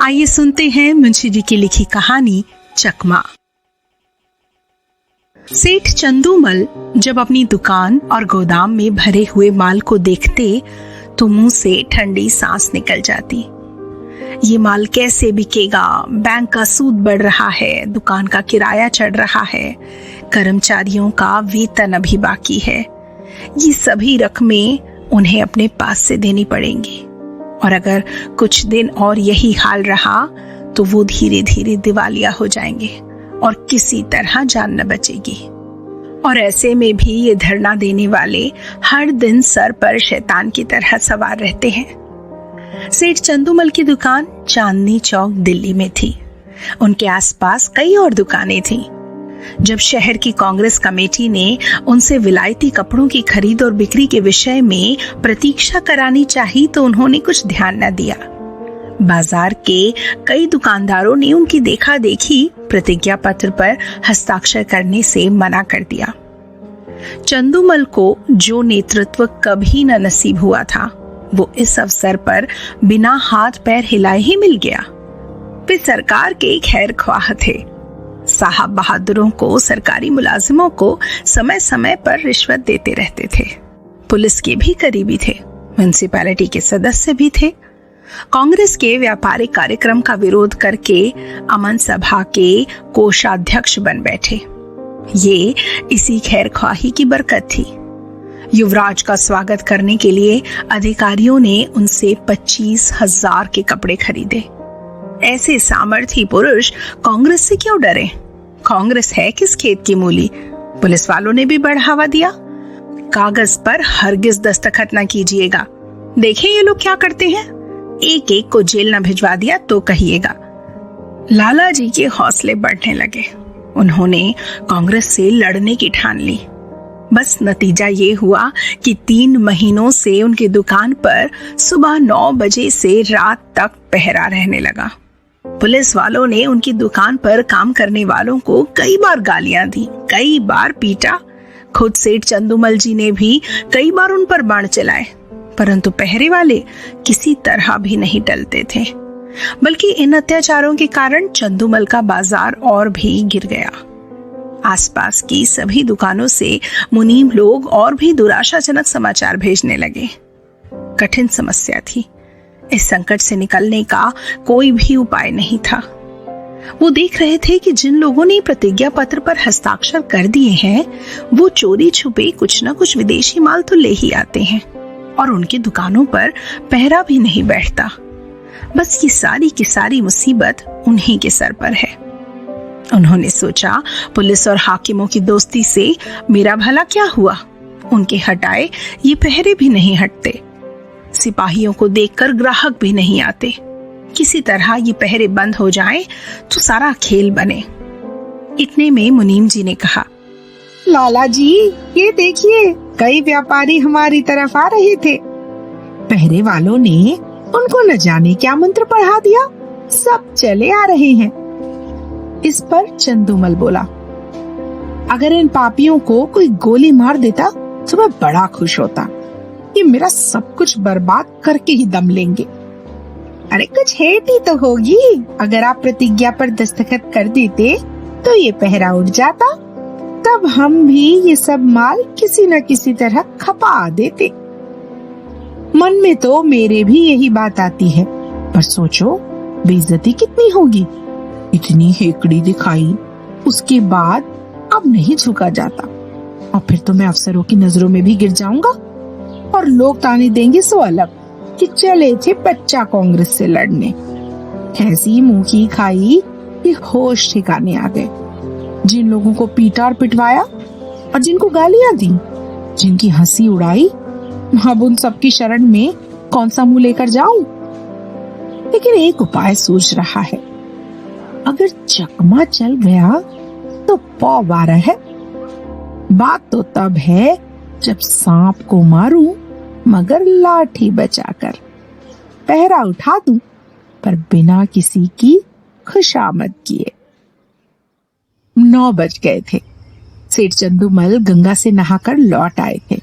आइए सुनते हैं मुंशी जी की लिखी कहानी चकमा। सेठ चंदूमल जब अपनी दुकान और गोदाम में भरे हुए माल को देखते तो मुंह से ठंडी सांस निकल जाती। ये माल कैसे बिकेगा? बैंक का सूद बढ़ रहा है, दुकान का किराया चढ़ रहा है, कर्मचारियों का वेतन अभी बाकी है। ये सभी रकमें उन्हें अपने पास से देनी पड़ेंगी और अगर कुछ दिन और यही हाल रहा तो वो धीरे धीरे दिवालिया हो जाएंगे और किसी तरह जान न बचेगी। और ऐसे में भी ये धरना देने वाले हर दिन सर पर शैतान की तरह सवार रहते हैं। सेठ चंदूमल की दुकान चांदनी चौक दिल्ली में थी। उनके आसपास कई और दुकानें थीं। जब शहर की कांग्रेस कमेटी ने उनसे विलायती कपड़ों की खरीद और बिक्री के विषय में प्रतीक्षा करानी चाहिए तो उन्होंने कुछ ध्यान न दिया। बाजार के कई दुकानदारों ने उनकी देखा देखी प्रतिज्ञा पत्र पर हस्ताक्षर करने से मना कर दिया। चंदूमल को जो नेतृत्व कभी न नसीब हुआ था वो इस अवसर पर बिना हाथ पैर हिलाए ही मिल गया। वे सरकार के खैर ख्वाह थे। साहब बहादुरों को, सरकारी मुलाजिमों को समय समय पर रिश्वत देते रहते थे। पुलिस के भी करीबी थे, म्युनिसिपैलिटी के सदस्य भी थे। कांग्रेस के व्यापारिक कार्यक्रम का विरोध करके अमन सभा के कोषाध्यक्ष बन बैठे। ये इसी खैर ख्वाही की बरकत थी। युवराज का स्वागत करने के लिए अधिकारियों ने उनसे 25,000 के कपड़े खरीदे। ऐसे सामर्थी पुरुष कांग्रेस से क्यों डरे? कांग्रेस है किस खेत की मूली? पुलिस वालों ने भी बढ़ावा दिया। कागज पर हरगिज दस्तखत न कीजिएगा। देखें ये लोग क्या करते हैं। एक एक को जेल न भिजवा दिया तो कहिएगा। लाला जी के हौसले बढ़ने लगे। उन्होंने कांग्रेस से लड़ने की ठान ली। बस नतीजा ये हुआ कि 3 महीनों से उनकी दुकान पर सुबह 9 बजे से रात तक पहरा रहने लगा। पुलिस वालों ने उनकी दुकान पर काम करने वालों को कई बार गालियां दी, कई बार पीटा। खुद सेठ चंदूमल जी ने भी कई बार उन पर बाण चलाए, परंतु पहरे वाले किसी तरह भी नहीं टलते थे। बल्कि इन अत्याचारों के कारण चंदूमल का बाजार और भी गिर गया। आसपास की सभी दुकानों से मुनीम लोग और भी दुराशाजनक समाचार भेजने लगे। कठिन समस्या थी। इस संकट से निकलने का कोई भी उपाय नहीं था। वो देख रहे थे कि जिन लोगों ने प्रतिज्ञा पत्र पर हस्ताक्षर कर दिए हैं वो चोरी छुपे कुछ न कुछ विदेशी माल तो ले ही आते हैं और उनकी दुकानों पर पहरा भी नहीं बैठता। बस ये सारी की सारी मुसीबत उन्हीं के सर पर है। उन्होंने सोचा, पुलिस और हाकिमों की दोस्ती से मेरा भला क्या हुआ? उनके हटाए ये पहरे भी नहीं हटते। सिपाहियों को देखकर ग्राहक भी नहीं आते। किसी तरह ये पहरे बंद हो जाएं तो सारा खेल बने। इतने में मुनीम जी ने कहा, लाला जी ये देखिए, कई व्यापारी हमारी तरफ आ रहे थे। पहरे वालों ने उनको न जाने क्या मंत्र पढ़ा दिया, सब चले आ रहे हैं। इस पर चंदूमल बोला, अगर इन पापियों को कोई गोली मार देता तो मैं बड़ा खुश होता। ये मेरा सब कुछ बर्बाद करके ही दम लेंगे। अरे कुछ हेट ही तो होगी। अगर आप प्रतिज्ञा पर दस्तखत कर देते तो ये पहरा उठ जाता, तब हम भी ये सब माल किसी न किसी तरह खपा देते। मन में तो मेरे भी यही बात आती है, पर सोचो बेइज्जती कितनी होगी। इतनी हेकड़ी दिखाई, उसके बाद अब नहीं झुका जाता और फिर तो मैं अफसरों की नजरों में भी गिर जाऊंगा और लोग ताने देंगे सो अलग कि चले थे बच्चा कांग्रेस से लड़ने। ऐसी मुंह की खाई कि होश ठिकाने आ गए। जिन लोगों को पीटा और पिटवाया और जिनको गालियां दी, जिनकी हंसी उड़ाई, अब उन सबकी शरण में कौन सा मुंह लेकर जाऊं? लेकिन एक उपाय सूझ रहा है। अगर चकमा चल गया तो पौ 12 है। बात तो तब है जब सांप को मारूं मगर लाठी बचाकर, पहरा उठा दूं पर बिना किसी की खुशामद किए। 9 बज गए थे। सेठ चंदूमल गंगा से नहाकर लौट आए थे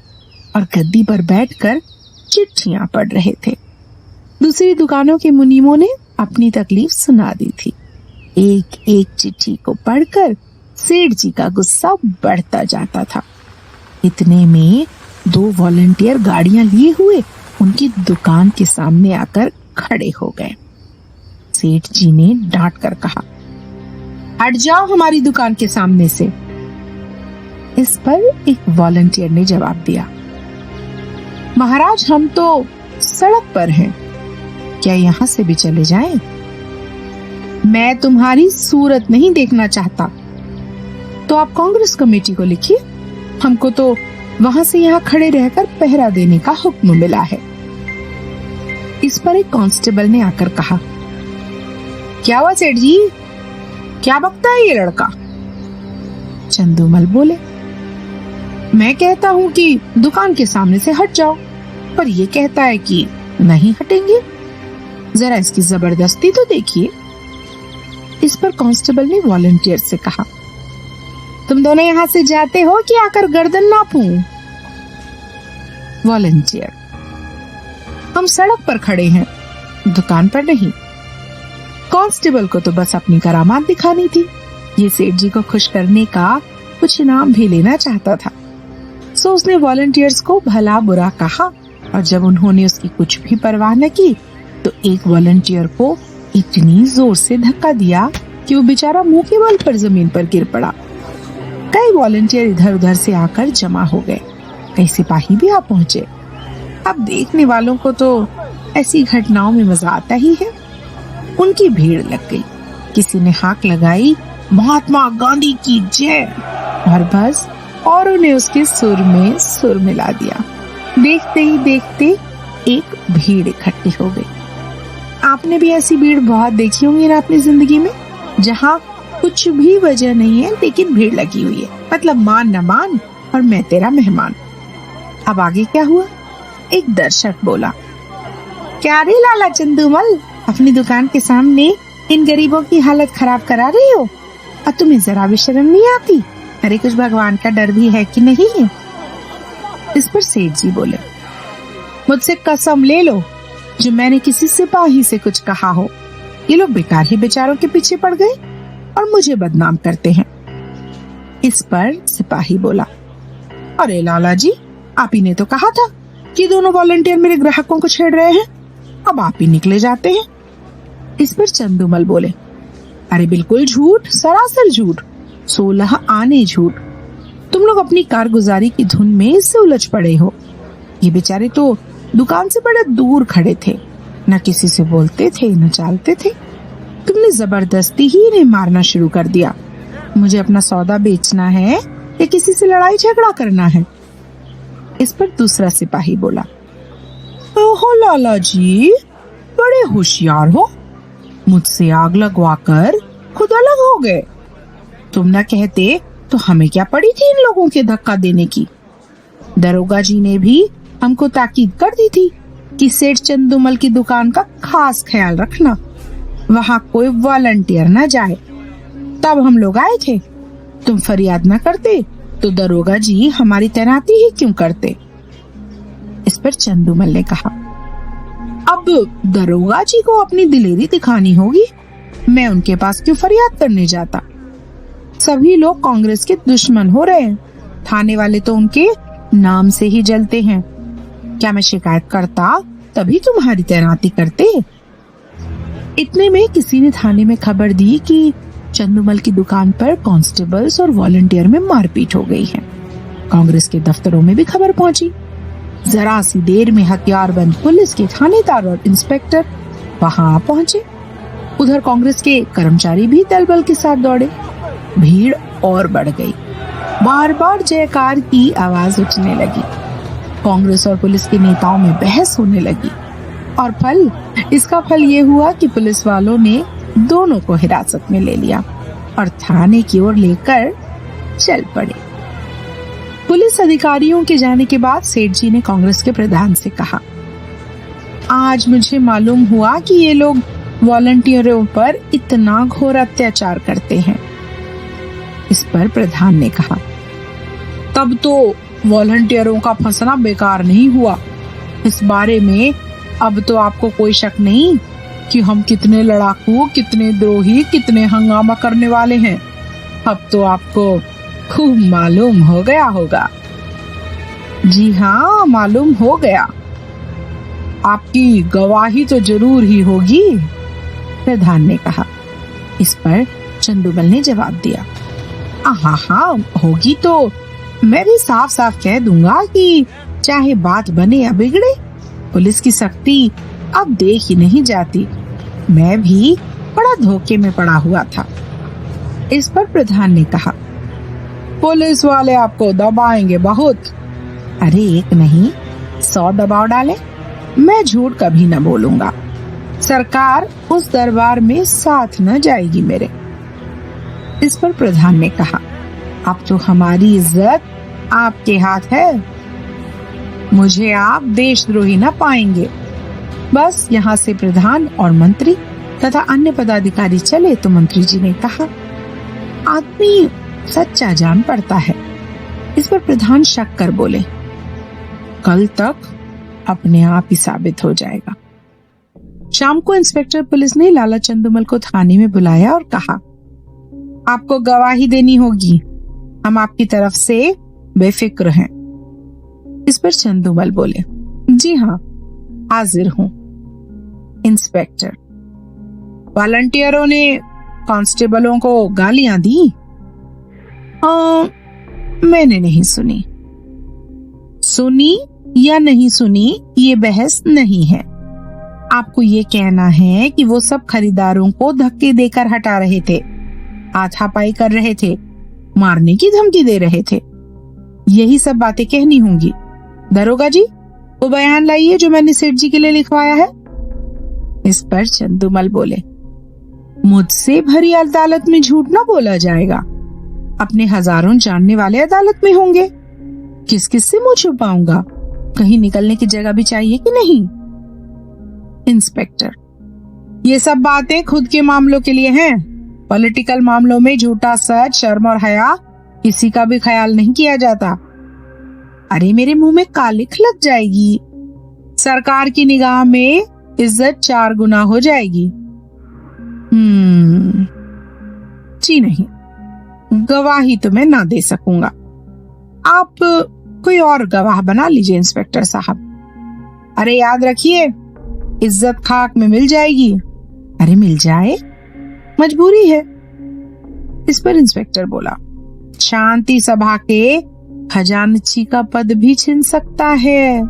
और गद्दी पर बैठकर चिट्ठियां पढ़ रहे थे। दूसरी दुकानों के मुनीमों ने अपनी तकलीफ सुना दी थी। एक एक चिट्ठी को पढ़कर सेठ जी का गुस्सा बढ़ता जाता था। इतने में 2 वॉलंटियर गाड़ियां लिए हुए उनकी दुकान के सामने आकर खड़े हो गए। सेठ जी ने डांट कर कहा, हट जाओ हमारी दुकान के सामने से। इस पर एक वॉलंटियर ने जवाब दिया, महाराज हम तो सड़क पर हैं, क्या यहाँ से भी चले जाएं? मैं तुम्हारी सूरत नहीं देखना चाहता, तो आप कांग्रेस कमेटी को लिखिए, हमको तो वहां से यहाँ खड़े रहकर पहरा देने का हुक्म मिला है। इस पर एक कांस्टेबल ने आकर कहा, क्या हुआ सेठ जी, क्या बकता है ये लड़का? चंदूमल बोले, मैं कहता हूँ कि दुकान के सामने से हट जाओ, पर ये कहता है कि नहीं हटेंगे, जरा इसकी जबरदस्ती तो देखिए। इस पर कांस्टेबल ने वॉलंटियर से कहा, तुम दोनों यहाँ से जाते हो कि आकर गर्दन नापूं? वॉलंटियर, हम सड़क पर खड़े हैं, दुकान पर नहीं। कांस्टेबल को तो बस अपनी करामात दिखानी थी, ये सेठ जी को खुश करने का कुछ इनाम भी लेना चाहता था। सो उसने वॉलंटियर्स को भला बुरा कहा, और जब उन्होंने उसकी कुछ भी परवाह न की तो एक वॉलंटियर को इतनी जोर से धक्का दिया कि वो बेचारा मुंह के बल पर जमीन पर गिर पड़ा। कई वॉलंटियर इधर उधर से आकर जमा हो गए, कई सिपाही भी आ पहुंचे। अब देखने वालों को तो ऐसी घटनाओं में मजा आता ही है। उनकी भीड़ लग गई, किसी ने हाक लगाई, महात्मा गांधी की जय, और बस औरों ने उसके सुर में सुर मिला दिया। देखते ही देखते एक भीड़ इकट्ठी हो गई। आपने भी ऐसी भीड़ बहुत देखी होंगी ना अपनी जिंदगी में, जहाँ कुछ भी वजह नहीं है लेकिन भीड़ लगी हुई है, मतलब मान न मान और मैं तेरा मेहमान। अब आगे क्या हुआ? एक दर्शक बोला, क्या रे लाला चंदूमल, अपनी दुकान के सामने इन गरीबों की हालत खराब करा रही हो, और तुम्हें जरा भी शर्म नहीं आती? अरे कुछ भगवान का डर भी है कि नहीं है? इस पर सेठ जी बोले, मुझसे कसम ले लो जो मैंने किसी सिपाही से कुछ कहा हो, ये लोग बेकार ही बेचारों के पीछे पड़ गए और मुझे बदनाम करते हैं। इस पर सिपाही बोला, अरे लाला जी, आप ही ने तो कहा था कि दोनों वॉलंटियर मेरे ग्राहकों को छेड़ रहे हैं, अब आप ही निकले जाते हैं। इस पर चंदूमल बोले, अरे बिल्कुल झूठ, सरासर झूठ, 16 आने झूठ। तुम लोग अपनी कारगुजारी की धुन में इससे उलझ पड़े हो। ये बेचारे तो दुकान से बड़े दूर खड़े थे, न किसी से बोलते थे न चालते थे। तुमने जबरदस्ती ही इन्हें मारना शुरू कर दिया। मुझे अपना सौदा बेचना है या किसी से लड़ाई झगड़ा करना है? इस पर दूसरा सिपाही बोला, ओहो लाला जी, बड़े होशियार हो, मुझसे आग लगवाकर खुद अलग हो गए। तुम न कहते तो हमें क्या पड़ी थी इन लोगों के धक्का देने की? दरोगा जी ने भी हमको ताकीद कर दी थी कि सेठ चंदूमल की दुकान का खास ख्याल रखना, वहाँ कोई वॉलंटियर न जाए। तब हम लोग आए थे, तुम फरियाद न करते तो दरोगा जी हमारी तैनाती ही क्यों करते? इस पर चंदूमल ने कहा, अब दरोगा जी को अपनी दिलेरी दिखानी होगी, मैं उनके पास क्यों फरियाद करने जाता? सभी लोग कांग्रेस के दुश्मन हो रहे हैं, थाने वाले तो उनके नाम से ही जलते हैं। क्या मैं शिकायत करता तभी तुम्हारी तैनाती करते? इतने में किसी ने थाने में खबर दी कि चंदूमल की दुकान पर कांस्टेबल्स और वॉलंटियर में मारपीट हो गई है। कांग्रेस के दफ्तरों में भी खबर पहुंची। जरा सी देर में हथियारबंद पुलिस के थानेदार और इंस्पेक्टर वहां पहुंचे। उधर कांग्रेस के कर्मचारी भी दलबल के साथ दौड़े। भीड़ और बढ़ गई, बार बार जयकार की आवाज उठने लगी। कांग्रेस और पुलिस के नेताओं में बहस होने लगी, और इसका फल ये हुआ कि पुलिस वालों ने दोनों को हिरासत में ले लिया और थाने की ओर लेकर चल पड़े। पुलिस अधिकारियों के जाने के बाद सेठ जी ने कांग्रेस के प्रधान से कहा, आज मुझे मालूम हुआ कि ये लोग वॉलंटियरों पर इतना घोर अत्याचार करते हैं। इस पर प्रधान ने कहा, तब तो वॉलंटियरों का फंसना बेकार नहीं हुआ। इस बारे में अब तो आपको कोई शक नहीं कि हम कितने लड़ाकू, कितने द्रोही, कितने हंगामा करने वाले हैं। अब तो आपको खूब मालूम हो गया होगा। जी हाँ, मालूम हो गया। आपकी गवाही तो जरूर ही होगी, प्रधान ने कहा। इस पर चंदूमल ने जवाब दिया, हाँ होगी तो मैं भी साफ साफ कह दूंगा कि चाहे बात बने या बिगड़े, पुलिस की सख्ती अब देख ही नहीं जाती। मैं भी बड़ा धोखे में पड़ा हुआ था। इस पर प्रधान ने कहा, पुलिस वाले आपको दबाएंगे बहुत। अरे एक नहीं 100 दबाव डाले, मैं झूठ कभी न बोलूंगा। सरकार उस दरबार में साथ न जाएगी मेरे। इस पर प्रधान ने कहा, अब तो हमारी इज्जत आपके हाथ है। मुझे आप देशद्रोही न पाएंगे। बस यहाँ से प्रधान और मंत्री तथा अन्य पदाधिकारी चले तो मंत्री जी ने कहा, आदमी सच्चा जान पड़ता है। इस पर प्रधान शक कर बोले, कल तक अपने आप ही साबित हो जाएगा। शाम को इंस्पेक्टर पुलिस ने लाला चंदूमल को थाने में बुलाया और कहा, आपको गवाही देनी होगी। हम आपकी तरफ से बेफिक्र हैं। इस पर चंदूमल बोले, जी हाँ, हाजिर हूँ। इंस्पेक्टर, वॉलंटियरों ने कांस्टेबलों को गालियां दी? मैंने नहीं सुनी। सुनी या नहीं सुनी ये बहस नहीं है। आपको ये कहना है कि वो सब खरीदारों को धक्के देकर हटा रहे थे, हाथापाई कर रहे थे, मारने की धमकी दे रहे थे। यही सब बातें कहनी होंगी। दरोगा जी, वो बयान लाइए जो मैंने सेठ जी के लिए लिखवाया है। इस पर चंदूमल बोले, मुझसे भरी अदालत में झूठ ना बोला जाएगा। अपने हजारों जानने वाले अदालत में होंगे, किस किस से मुंह छुपाऊंगा? कहीं निकलने की जगह भी चाहिए कि नहीं? इंस्पेक्टर, ये सब बातें खुद के मामलों के लिए हैं। पॉलिटिकल मामलों में झूठा सच, शर्म और हया किसी का भी ख्याल नहीं किया जाता। अरे मेरे मुंह में कालिख लग जाएगी। सरकार की निगाह में इज्जत 4 गुना हो जाएगी। जी नहीं, गवाही तो मैं ना दे सकूंगा। आप कोई और गवाह बना लीजिए इंस्पेक्टर साहब। अरे याद रखिए, इज्जत खाक में मिल जाएगी। अरे मिल जाए, मजबूरी है। इस पर इंस्पेक्टर बोला, शांति सभा के खजानची का पद भी छिन सकता है।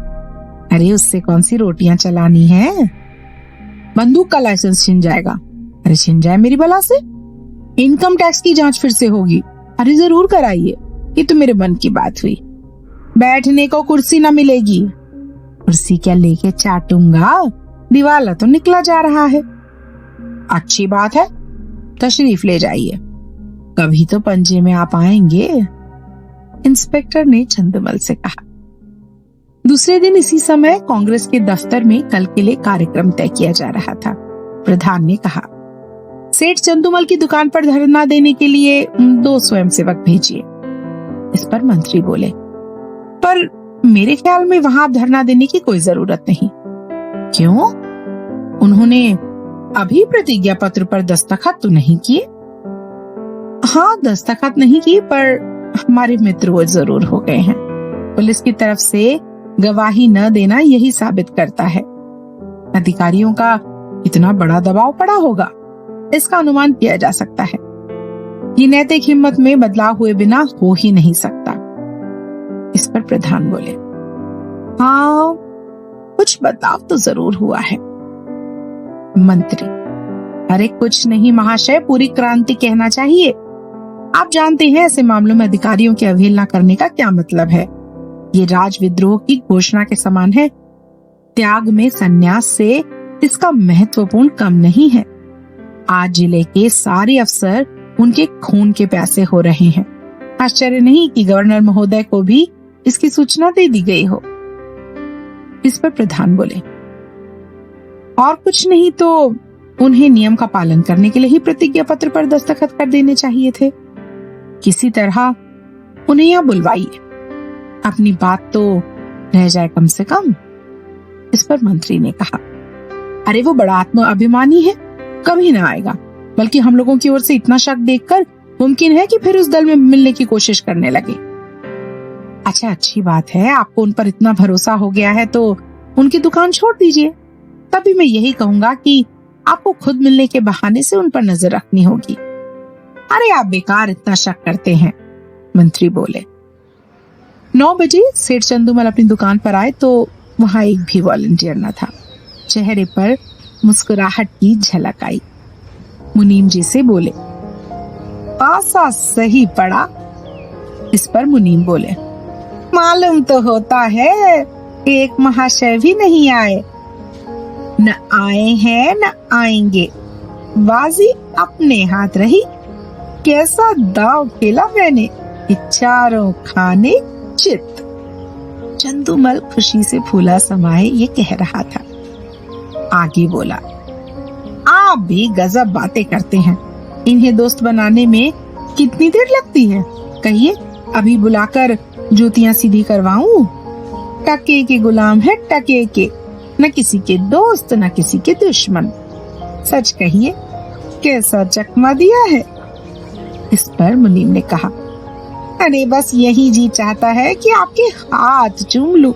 अरे उससे कौन सी रोटियां चलानी है? बंदूक का लाइसेंस छिन जाएगा। अरे छिन जाए मेरी बला से। इनकम टैक्स की जांच फिर से होगी। अरे जरूर कराइए, ये तो मेरे मन की बात हुई। बैठने को कुर्सी ना मिलेगी। कुर्सी क्या लेके चाटूंगा, दिवाला तो निकला जा रहा है। अच्छी बात है, तशरीफ ले जाइए, कभी तो पंजे में आप आएंगे। इंस्पेक्टर ने चंदूमल से कहा। दूसरे दिन इसी समय कांग्रेस के दफ्तर में कल के लिए कार्यक्रम तय किया जा रहा था। प्रधान ने कहा, सेठ चंदूमल की दुकान पर धरना देने के लिए 2 स्वयंसेवक भेजिए। इस पर मंत्री बोले, पर मेरे ख्याल में वहां आप धरना देने की कोई जरूरत नहीं। क्यों? उन्होंने अभी प्रतिज्ञा पत्र पर दस्तखत तो नहीं किए? हाँ, दस्तखत नहीं किए, पर हमारे मित्र वो जरूर हो गए हैं। पुलिस की तरफ से गवाही न देना यही साबित करता है अधिकारियों का इतना बड़ा दबाव पड़ा होगा, इसका अनुमान किया जा सकता है। ये नैतिक हिम्मत में बदलाव हुए बिना हो ही नहीं सकता। इस पर प्रधान बोले, हाँ, कुछ बदलाव तो जरूर हुआ है। मंत्री, अरे कुछ नहीं महाशय, पूरी क्रांति कहना चाहिए। आप जानते हैं ऐसे मामलों में अधिकारियों की अवहेलना करने का क्या मतलब है। ये राजविद्रोह की घोषणा के समान है। त्याग में संन्यास से इसका महत्वपूर्ण कम नहीं है। आज जिले के सारे अफसर उनके खून के प्यासे हो रहे हैं। आश्चर्य नहीं कि गवर्नर महोदय को भी इसकी सूचना दे दी गई हो। इस पर प्रधान बोले, और कुछ नहीं तो उन्हें नियम का पालन करने के लिए ही प्रतिज्ञा पत्र पर दस्तखत कर देने चाहिए थे। किसी तरह उन्हें यहाँ बुलवाइए, अपनी बात तो रह जाए कम से कम। इस पर मंत्री ने कहा, अरे वो बड़ा आत्म अभिमानी है, कभी ना आएगा। बल्कि हम लोगों की ओर से इतना शक देखकर मुमकिन है कि फिर उस दल में मिलने की कोशिश करने लगे। अच्छा, अच्छी बात है, आपको उन पर इतना भरोसा हो गया है तो उनकी दुकान छोड़ दीजिए। तभी मैं यही कहूंगा कि आपको खुद मिलने के बहाने से उन पर नजर रखनी होगी। अरे आप बेकार इतना शक करते हैं, मंत्री बोले। 9 बजे सेठ चंदूमल अपनी दुकान पर आए तो वहां एक भी वॉलंटियर न था। चेहरे पर मुस्कुराहट की झलक आई। मुनीम जी से बोले, पासा सही पड़ा। इस पर मुनीम बोले, मालूम तो होता है एक महाशय भी नहीं आए। न आए हैं न आएंगे, बाजी अपने हाथ रही। कैसा दाव खेला मैंने, चारों खाने चित। चंदूमल खुशी से फूला समाये ये कह रहा था। आगे बोला, आप भी गजब बातें करते हैं। इन्हें दोस्त बनाने में कितनी देर लगती है? कहिए, अभी बुलाकर जूतियां सीधी करवाऊं? टके के गुलाम है, टके के, न किसी के दोस्त न किसी के दुश्मन। सच कहिए, कैसा चकमा दिया है? इस पर मुनीम ने कहा, अरे बस यही जी चाहता है कि आपके हाथ चूम लूं।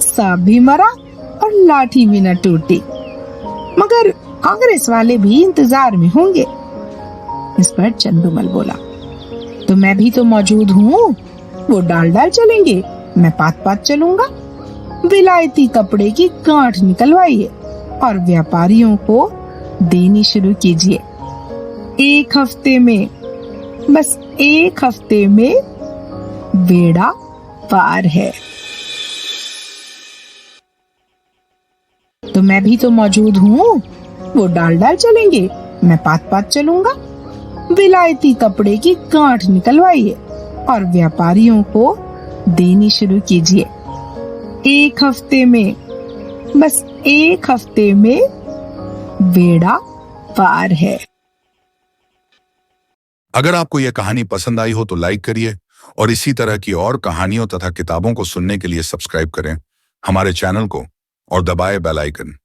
सांप भी मरा और लाठी भी न टूटी। मगर कांग्रेस वाले भी इंतजार में होंगे। इस पर चंदूमल बोला, तो मैं भी तो मौजूद हूँ। वो डाल डाल चलेंगे, मैं पात पात चलूंगा। विलायती कपड़े की गांठ निकलवाइए और व्यापारियों को देनी शुरू कीजिए। एक हफ्ते में, बस एक हफ्ते में बेड़ा पार है। तो मैं भी तो मौजूद हूँ। वो डाल डाल चलेंगे, मैं पात पात चलूंगा। विलायती कपड़े की गांठ निकलवाइए और व्यापारियों को देनी शुरू कीजिए। एक हफ्ते में, बस एक हफ्ते में बेड़ा पार है। अगर आपको यह कहानी पसंद आई हो तो लाइक करिए और इसी तरह की और कहानियों तथा किताबों को सुनने के लिए सब्सक्राइब करें हमारे चैनल को और दबाएं बेल आइकन।